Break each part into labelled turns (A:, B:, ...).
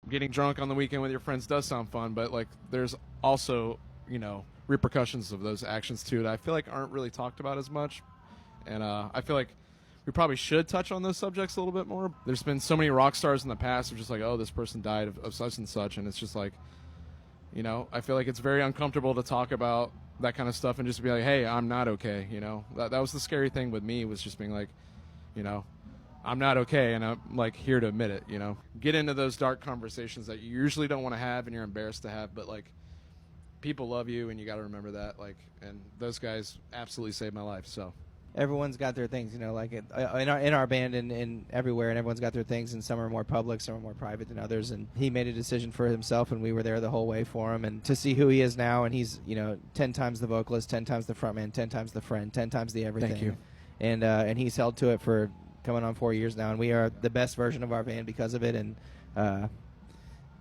A: getting drunk on the weekend with your friends does sound fun, but like there's also, repercussions of those actions too that I feel like aren't really talked about as much. And I feel like we probably should touch on those subjects a little bit more. There's been so many rock stars in the past who are just like, oh, this person died of such and such, and it's just like, I feel like it's very uncomfortable to talk about that kind of stuff and just be like, hey, I'm not okay. That was the scary thing with me, was just being like, I'm not okay, and I'm like here to admit it. Get into those dark conversations that you usually don't want to have and you're embarrassed to have, but like people love you and you got to remember that. And those guys absolutely saved my life. So
B: everyone's got their things, like in our band and everywhere, and everyone's got their things, and some are more public, some are more private than others. And he made a decision for himself, and we were there the whole way for him. And to see who he is now, and he's 10 times the vocalist, 10 times the frontman, 10 times the friend, 10 times the everything.
A: Thank you.
B: And he's held to it for coming on 4 years now, and we are the best version of our band because of it. And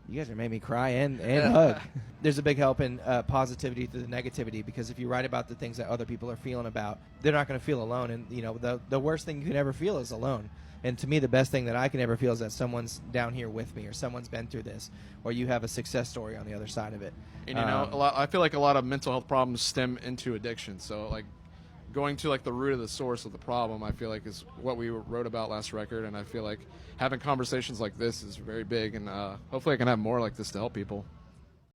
B: you guys are making me cry and hug. There's a big help in positivity to the negativity, because if you write about the things that other people are feeling about, they're not going to feel alone. And the worst thing you can ever feel is alone. And to me, the best thing that I can ever feel is that someone's down here with me, or someone's been through this, or you have a success story on the other side of it.
A: And I feel like a lot of mental health problems stem into addiction. So like going to like the root of the source of the problem, I feel like is what we wrote about last record. And I feel like having conversations like this is very big, and hopefully I can have more like this to help people.